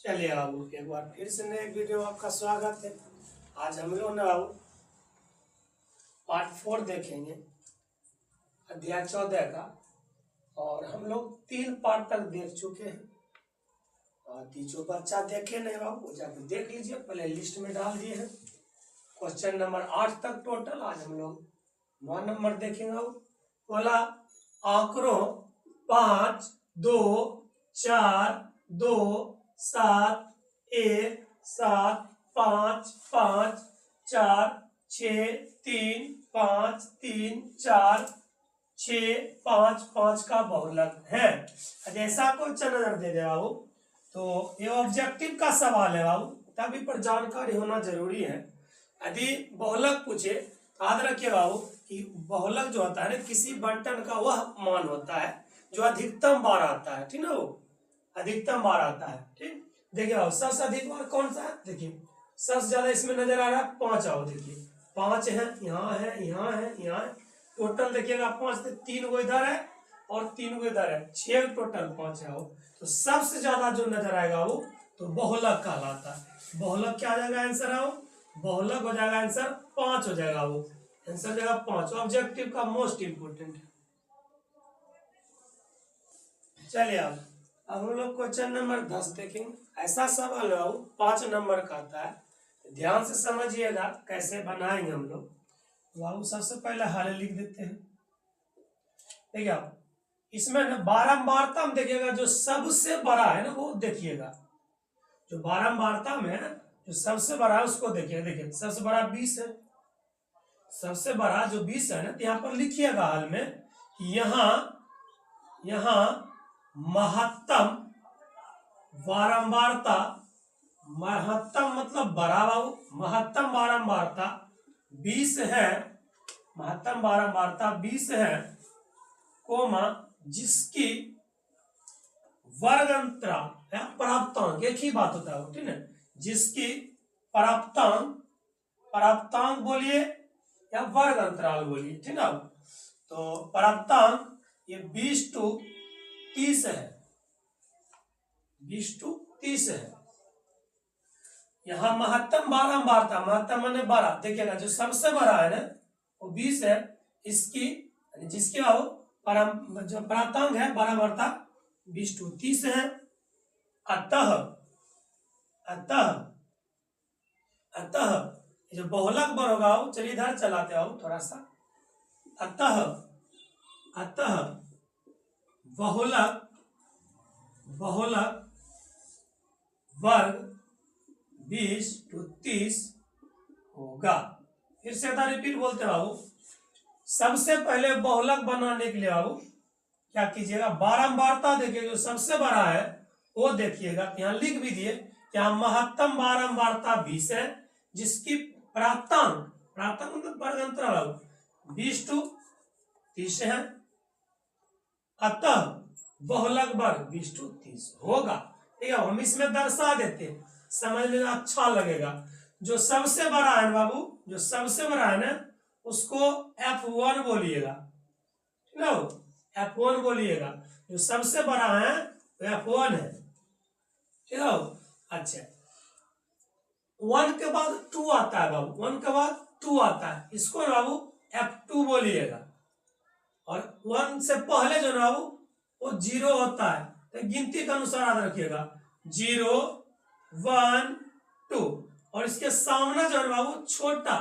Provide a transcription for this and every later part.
चलिए बाबू एक बार फिर से नए वीडियो में आपका स्वागत है। आज हम लोग ना बाबू पार्ट 4 देखेंगे अध्याय 14 का। और हम लोग 3 पार्ट तक देख चुके हैं। और जो बच्चा देखे नहीं बाबू वो जाकर देख लीजिए, पहले लिस्ट में डाल दिए हैं। क्वेश्चन नंबर 8 तक टोटल। आज हम लोग 9 नंबर देखेंगे बाबू। बोला आंकड़ों 5, 2, 4, 2, 7, 1, 7, 5, 5, 4, 6, 3, 5, 3, 4, 6, 5, 5 का बहुलक है। जैसा क्वेश्चन नजर दे दे बाबू तो ये ऑब्जेक्टिव का सवाल है बाबू, तभी पर जानकारी होना जरूरी है। यदि बहुलक पूछे तो याद रखिए बाबू कि बहुलक जो होता है ना किसी बंटन का वह मान होता है जो अधिकतम बार आता है, ठीक ना, वो अधिकतम बार आता है। ठीक, देखिए बाबू सबसे अधिक बार कौन सा है, देखिए सबसे ज्यादा इसमें नजर आ रहा है 5। आओ देखिए 5 है, यहाँ है, यहाँ है, यहाँ है। टोटल देखिएगा 5, 3 गो इधर है और 3 गो इधर है, 6 टोटल 5 है। वो तो सबसे ज्यादा जो नजर आएगा वो तो बहुलक कहलाता है। बहुलक क्या आ जाएगा आंसर है, बहुलक हो जाएगा आंसर 5 हो जाएगा। वो आंसर जगह 5 ऑब्जेक्टिव का मोस्ट इंपोर्टेंट है। चलिए अब हम लोग क्वेश्चन नंबर 10 देखेंगे। ऐसा सवाल है 5 नंबर का आता है, ध्यान से समझिएगा कैसे बनाएंगे हम लोग। बाबू सबसे पहले हल लिख देते हैं। देखिए आप इसमें ना बारंबारता में देखिएगा जो सबसे बड़ा है ना वो देखिएगा, जो बारंबारता में जो सबसे बड़ा है उसको देखिएगा। देखिए सबसे बड़ा 20 है, सबसे बड़ा जो 20 है ना यहाँ पर लिखिएगा हाल में यहाँ महत्तम बारंबारता, महत्तम मतलब बड़ा बाबू, महत्तम बारंबारता 20 है, महत्तम बारंबारता 20 है कोमा जिसकी वर्ग अंतराल या प्राप्तांक एक ही बात होता है, ठीक है, जिसकी प्राप्तांक बोलिए या वर्ग अंतराल बोलिए, ठीक है। तो प्राप्तांक ये 20 to 30 है, 20 to 30 है। यहाँ महत्तम बारंबारता, महत्तम माने बड़ा, देखिएगा जो सबसे बड़ा है ना वो 20 है, इसकी जिसकी जो प्राप्तांक है बारंबारता 20 to 30 है। अतः जो बहुलक बर होगा चलिए इधर चलाते हो थोड़ा सा। अतः बहुलक वर्ग 20 to 30 होगा। फिर से रिपीट बोलते बाबू, सबसे पहले बहुलक बनाने के लिए बाबू क्या कीजिएगा, बारंबारता देखिए जो सबसे बड़ा है वो देखिएगा, यहाँ लिख भी दिए क्या महत्तम बारंबारता 20 है जिसकी प्राप्तांक मतलब वर्ग अंतराल 20 to 30 है। अतः बहुलक वर्ग 20 to 30 होगा। ठीक है, हम इसमें दर्शा देते हैं, समझने में अच्छा लगेगा। जो सबसे बड़ा है बाबू, जो सबसे बड़ा है ना उसको F1 बोलिएगा, ठीक है, F1 बोलिएगा। जो सबसे बड़ा है वो F1 है, ठीक है। अच्छा 1 के बाद 2 आता है बाबू, 1 के बाद 2 आता है, इसको बाबू F2 बोलिएगा। और 1 से पहले जो ना वो 0 होता है, तो गिनती के अनुसार याद रखिएगा 0, 1, 2। और इसके सामने जो है बाबू छोटा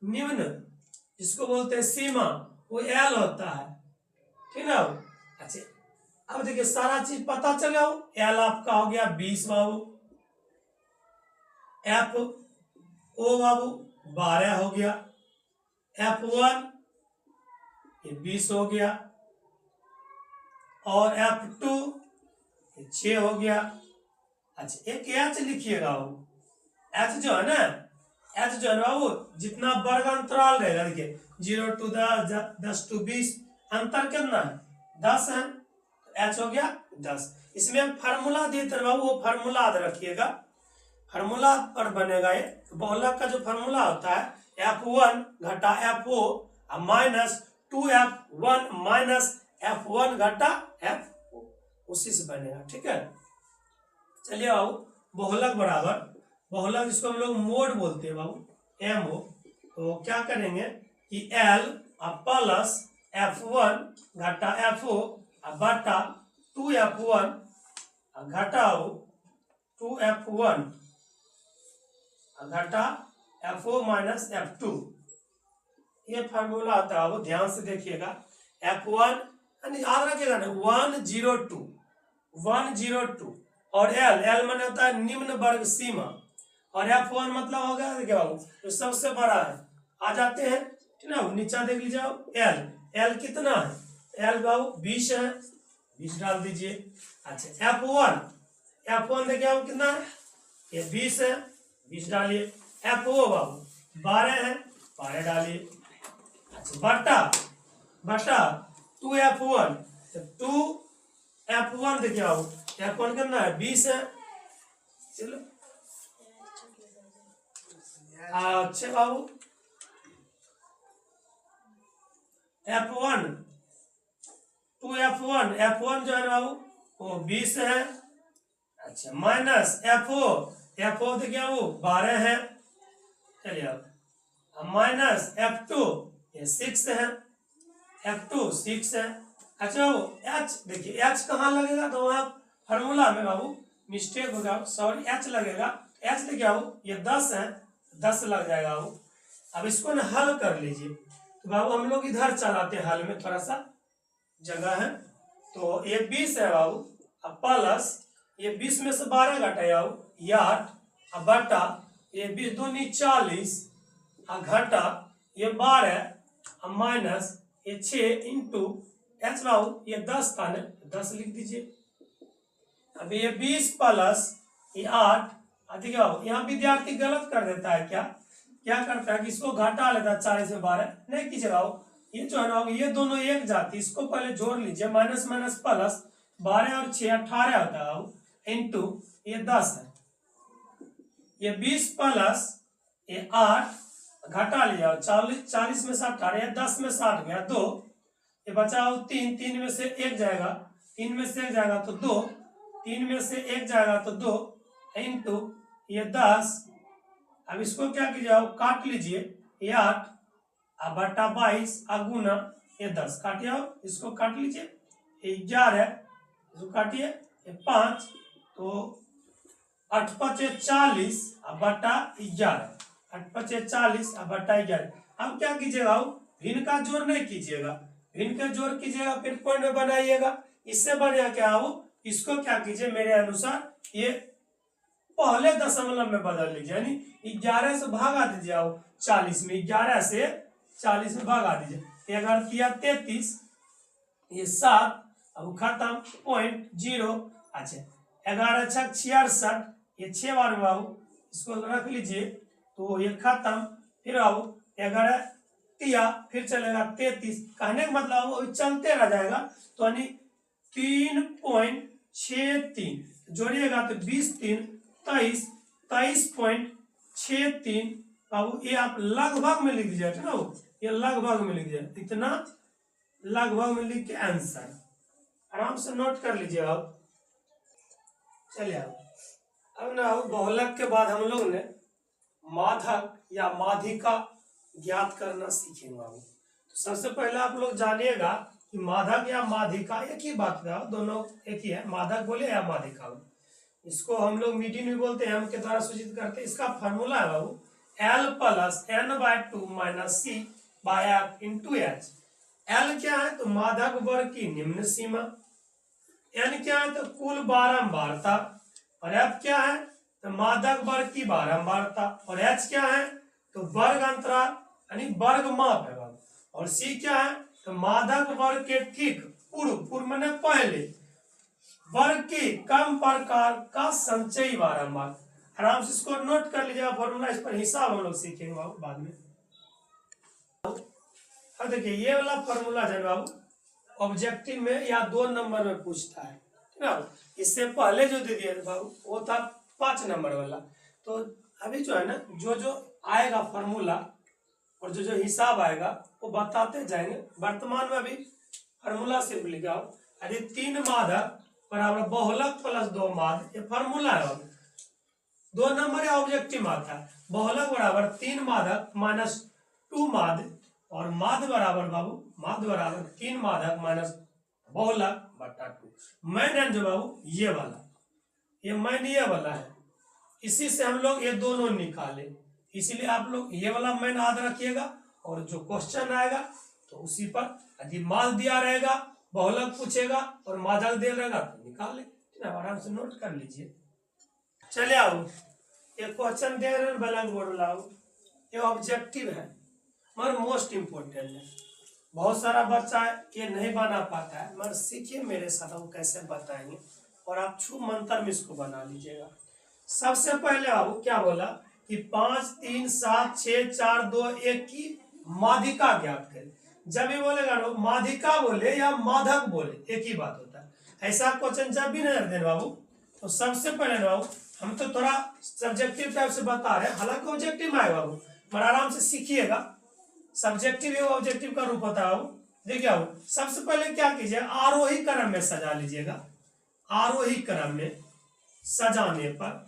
निम्न जिसको बोलते हैं सीमा वो L होता है, ठीक है। अच्छा अब देखिए सारा चीज पता चल गया, L आपका हो गया 20 बाबू, FO बाबू 12 हो गया, F1 ये 20 हो गया और F2 ये 6 हो गया। अच्छा एक H लिखिएगा, H जो है ना, H जो है बाबू जितना वर्ग अंतराल रहेगा, देखिए 0 to 10 to 20 अंतर कितना है 10 है, H हो गया 10। इसमें हम फार्मूला देते हैं बाबू, वो फार्मूला याद रखिएगा, फार्मूला पर बनेगा ये। तो बहुलक का जो फार्मूला होता है F1 घटा FO minus 2F1 minus F1 घटा FO, उसी से बनेगा, ठीक है। चलिए बाबू बहुलक बराबर, बहुलक जिसको हम लोग मोड बोलते हैं बाबू, MO, तो क्या करेंगे कि L प्लस F1 घटा FO बटा 2F1 घटाओ 2F1 घटा FO माइनस F2, ये फार्मूला आता है। वो ध्यान से देखिएगा, F1 याद रखिएगा ना, 102 और L माने होता है निम्न वर्ग सीमा, और F1 मतलब हो गया क्या बाबू, जो सबसे बड़ा है। आ जाते हैं ठीक ना, नीचा देख लीजिए L कितना है, L बाबू 20 है, 20 डाल दीजिए। अच्छा F1 देखिए बाबू कितना है, ये 20 है, 20 डालिए। FO बाबू 12 है, 12 डालिए। अच्छा बटा 2F1, तो 2F1 देखिए बाबू, F1 कितना है 20 है, चलो अच्छा बाबू F1 2F1 जो है बाबू वो 20 है। अच्छा माइनस FO देखिए बाबू 12 है, चलिए अब माइनस F2 ये 6 है, F2 6 है। अच्छा बाबू H देखिए, H कहाँ लगेगा, तो वहाँ फार्मूला में बाबू मिस्टेक होगा, सॉरी H लगेगा। H देखिए बाबू ये 10 है, 10 लग जाएगा बाबू। अब इसको ना हल कर लीजिए, तो बाबू हम लोग इधर चलाते हैं, हल में थोड़ा सा जगह है, तो ये 20 है बाबू, अब प्लस ये 20 में से 12 घटाए बाबू, ये 8 अब बटा ये 20 दूनी 40 घटा ये 12 अब माइनस ये 6 इंटू H बाबू ये 10 था ना, 10 लिख दीजिए। अब ये 20 प्लस ये 8, देखिए बाबू यहाँ विद्यार्थी गलत कर देता है, क्या करता है कि इसको घटा लेता है 40 में 12, नहीं कीजिएगा बाबू, ये जो है ना ये दोनों एक जाति, इसको पहले जोड़ लीजिए, माइनस माइनस प्लस 12 और 6 18 होता है बाबू, इंटू ये 10 है, ये 20 प्लस ये 8 घटा लिया 40 में से 18, ये 10 में 60 गया 2, ये बचा 3 में से 1 जाएगा, 3 में से 1 जाएगा तो 2, 3 में से 1 जाएगा तो 2 इंटू ये 10। अब इसको क्या कीजिए आप काट लीजिए, ये 8 बटा 22 गुना ये 10 काटिए, इसको काट लीजिए, ये 11 इसको काटिए, ये 5 तो 8 5 40 बटा 11, 8 5 40 बटा 11। अब क्या कीजिएगा, भिन्न का जोड़ नहीं कीजिएगा, भिन्न का जोड़ कीजिएगा फिर पॉइंट में बनाइएगा, इससे बढ़िया क्या हो, इसको क्या कीजिए मेरे अनुसार ये पहले दशमलव में बदल लीजिए, यानी 11 से भागा दीजिए आओ 40 में, 11 से 40 में भागा दीजिए, 11 किया 33, ये 7 अब खत्म पॉइंट 0। अच्छा 11 छक 66, ये 6 बार में आओ, इसको रख लीजिए तो ये खत्म, फिर आओ 11 तिया फिर चलेगा 33, कहने का मतलब वो चलते रह जाएगा, तो यानी 3.63 जोड़िएगा तो 20 3 23, 23.63 बाबू, ये आप लगभग में लिख दीजिए ठीक है, ये लगभग में लिख दीजिए, इतना लगभग में लिख के आंसर आराम से नोट कर लीजिए आप। चलिए अब ना बहुलक के बाद हम लोग ने माधक या माधिका ज्ञात करना सीखेंगे बाबू। तो सबसे पहले आप लोग जानिएगा कि माधक या माधिका एक ही बात का, दोनों एक ही है, माधक बोले या माधिका, इसको हम लोग मीडियन भी बोलते हैं, हम के द्वारा सूचित करते हैं। इसका फॉर्मूला है बाबू L plus n/2 minus C by F into H। L क्या है, तो माधक वर्ग की निम्न सीमा, n क्या है, तो कुल बारंबारता, और F क्या है, तो माधक वर्ग की बारंबारता, और H क्या है, तो वर्ग अंतराल यानी वर्ग माप है बाबू, और C क्या है, तो माधक वर्ग के ठीक पूर्व मैंने पहले वर्ग के कम प्रकार का संचयी बारंबार। आराम से इसको नोट कर लीजिएगा फॉर्मूला, इस पर हिसाब हम लोग सीखेंगे बाबू बाद में। अब देखिए ये वाला फॉर्मूला है बाबू ऑब्जेक्टिव में या 2 नंबर में पूछता है ठीक है, इससे पहले जो दे दिया बाबू वो था 5 नंबर वाला। तो अभी जो है ना जो आएगा फॉर्मूला और जो हिसाब आएगा वो बताते जाएंगे। वर्तमान में अभी फॉर्मूला सिर्फ लिखा हो, यदि 3 माधक बराबर बहुलक प्लस 2 माध, ये फॉर्मूला है। 2 नंबर या ऑब्जेक्टिव आता है। बहुलक बराबर 3 मादक माइनस 2 माध्य और माध्य बराबर बाबू माध्य बराबर 3 मादक माइनस बहुलक बटा 2। मैन जो बाबू ये वाला, ये मैन ये वाला है, इसी से हम लोग ये दोनों निकाले, इसीलिए आप लोग ये वाला मैन याद रखिएगा। और जो क्वेश्चन आएगा तो उसी पर यदि मास दिया रहेगा, बहुलक पूछेगा और मादक दे रहेगा तो निकाल ले, आराम से नोट कर लीजिए। चले आओ, ये क्वेश्चन दे रहे ब्लैक बोर्ड लाओ, ये ऑब्जेक्टिव है मगर मोस्ट इम्पोर्टेंट है। बहुत सारा बच्चा ये नहीं बना पाता है, मगर सीखिए मेरे साथ हम कैसे बताएंगे और आप छू मंत्र में इसको बना लीजिएगा। सबसे पहले बाबू क्या बोला कि 5 3 7 6 4 2 1 की माध्यिका ज्ञात करें। जब ये बोलेगा लोग माध्यिका बोले या माधक बोले एक ही बात होता है। ऐसा क्वेश्चन जब भी नजर देना बाबू तो सबसे पहले बाबू हम तो थोड़ा सब्जेक्टिव टाइप से बता रहे हैं, हालांकि ऑब्जेक्टिव में आएगा बाबू, पर आराम से सीखिएगा। सब्जेक्टिव एवं ऑब्जेक्टिव का रूप होता है बाबू। देखिए बाबू सबसे पहले क्या कीजिए, आरोही क्रम में सजा लीजिएगा। आरोही क्रम में सजाने पर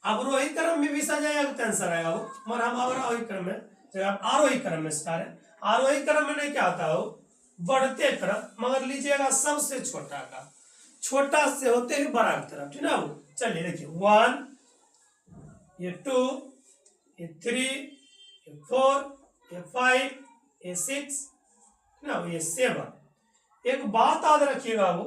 अवरोही क्रम में भी सजाएगा तो आंसर आएगा वो, मगर हम अवरोही क्रम में जब आप आरोही क्रम में सजा रहे, आरोही क्रम में नहीं क्या होता है वो बढ़ते क्रम, मगर लीजिएगा सबसे छोटा का, छोटा से होते ही बड़ा की तरफ, ठीक ना वो। चलिए देखिए 1 ये 2 ये 3 ये 4 ये 5 ये 6 ना ये 7। एक बात याद रखिएगा वो,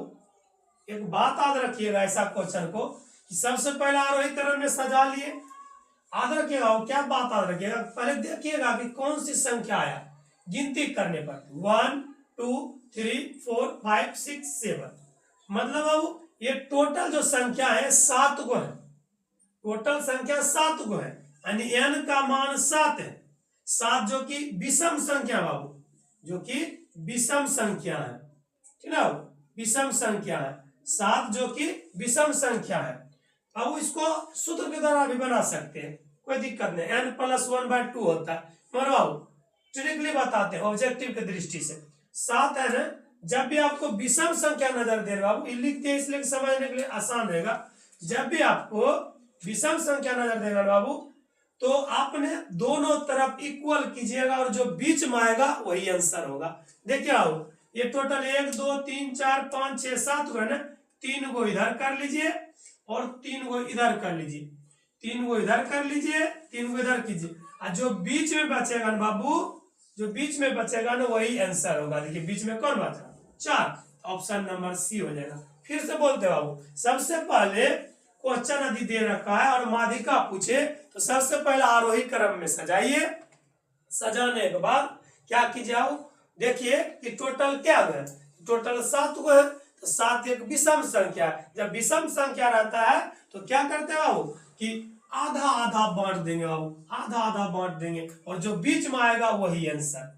एक बात याद रखिएगा ऐसा क्वेश्चन को कि सबसे पहले आरोही क्रम में सजा लिए। याद रखिएगा वो क्या बात याद रखिएगा, पहले देखिएगा कि कौन सी संख्या आया, गिनती करने पर 1 2 3 4 5 6 7, मतलब अब ये टोटल जो संख्या है 7 गो है, टोटल संख्या 7 गो है, यानी n का मान 7 है। 7 जो कि विषम संख्या बाबू, जो कि विषम संख्या है, ठीक है, विषम संख्या है 7 जो कि विषम संख्या है। अब इसको सूत्र के द्वारा भी बना सकते हैं, कोई दिक्कत नहीं, n + 1/2 होता है, मगर बाबू ट्रिकली बताते हैं ऑब्जेक्टिव की दृष्टि से। 7 है ना, जब भी आपको विषम संख्या नजर दे बाबू, लिखते हैं इसलिए समझने के लिए आसान रहेगा। जब भी आपको विषम संख्या नजर देगा बाबू तो आपने दोनों तरफ इक्वल कीजिएगा और जो बीच में आएगा वही आंसर होगा। देखिए आओ ये टोटल 1 2 3 4 5 6 7 गो है ना, 3 गो इधर कर लीजिए और 3 गो इधर कर लीजिए, 3 गो इधर कर लीजिए, 3 गो इधर कीजिए, और जो बीच में बचेगा ना बाबू, जो बीच में बचेगा ना वही आंसर होगा। देखिए बीच में कौन बचा 4, ऑप्शन नंबर सी हो जाएगा। फिर से बोलते बाबू, सबसे पहले क्वेश्चन यदि दे रखा है और माध्यिका पूछे तो सबसे पहले आरोही क्रम में सजाइए। सजाने के बाद क्या कीजिए, देखिए कि टोटल क्या है, टोटल 7 गो है, तो 7 एक विषम संख्या है। जब विषम संख्या रहता है तो क्या करते हैं बाबू कि आधा आधा बांट देंगे बाबू, आधा आधा बांट देंगे और जो बीच में आएगा वही आंसर,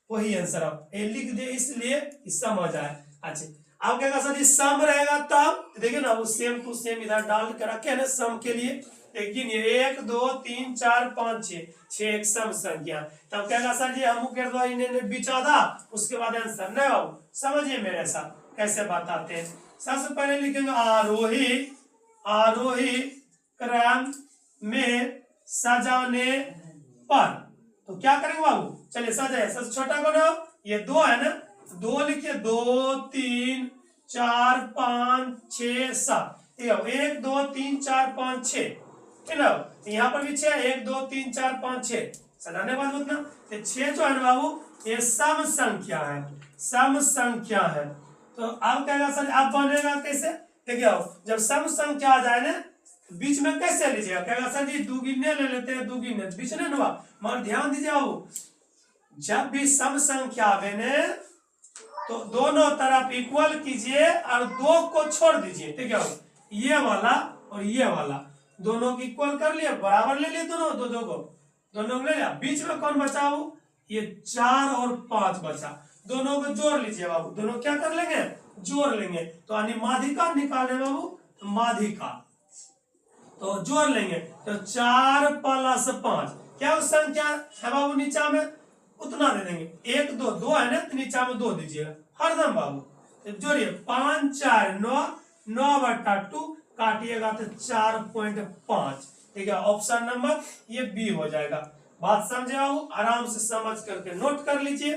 वही आंसर। आप ये लिख दे इसलिए समझ आए। अच्छा अब क्या सर जी सम रहेगा तब देखिए ना, वो सेम टू सेम इधर डाल के रखे ना सम के लिए, लेकिन ये 1 2 3 4 5 6 एक सम संख्या, तब क्या सर जी हम कर दो इन्हें बीच आधा, उसके बाद आंसर नहीं बाबू। समझिए मेरे साथ कैसे बताते हैं। सबसे पहले लिखेंगे आरोही, आरोही क्रम में सजाने पर, तो क्या करेंगे बाबू, चलिए सजाए। सबसे छोटा कौन है, ये 2 है ना, 2 लिखिए, 2 3 4 5 6 7, 1 2 3 4 5 6, ठीक है, यहाँ पर भी 6, 1 2 3 4 5 6 सजाने बाद उतना 6 जो है ना बाबू ये सम संख्या है, सम संख्या है। तो अब क्या सर अब बनेगा कैसे, देखिए जब सम संख्या आ जाए ना बीच में कैसे लीजिएगा, क्या सर जी दुगुने ले लेते हैं, दुगुने बीच में ना, मगर ध्यान दीजिए बाबू जब भी सम संख्या आवे ने तो दोनों तरफ इक्वल कीजिए और 2 को छोड़ दीजिए, ठीक है, ये वाला और ये वाला दोनों को इक्वल कर लिया, बराबर ले लिए दोनों, दो को दोनों ले लिया, बीच में कौन बचा वो, ये 4 और 5 बचा, दोनों को जोड़ लीजिए बाबू, दोनों क्या कर लेंगे जोड़ लेंगे, तो यानी माध्यिका निकाले बाबू, तो माध्यिका तो जोड़ लेंगे, तो 4 + 5 क्या संख्या है बाबू नीचा में उतना दे देंगे, 1 2 2 है ना, तो नीचा में 2 दीजिएगा हरदम बाबू, तो जोड़िए 5 4 9 9/2 काटिएगा तो 4.5। ठीक है, ऑप्शन नंबर ये बी हो जाएगा। बात समझे बाबू, आराम से समझ करके नोट कर लीजिए।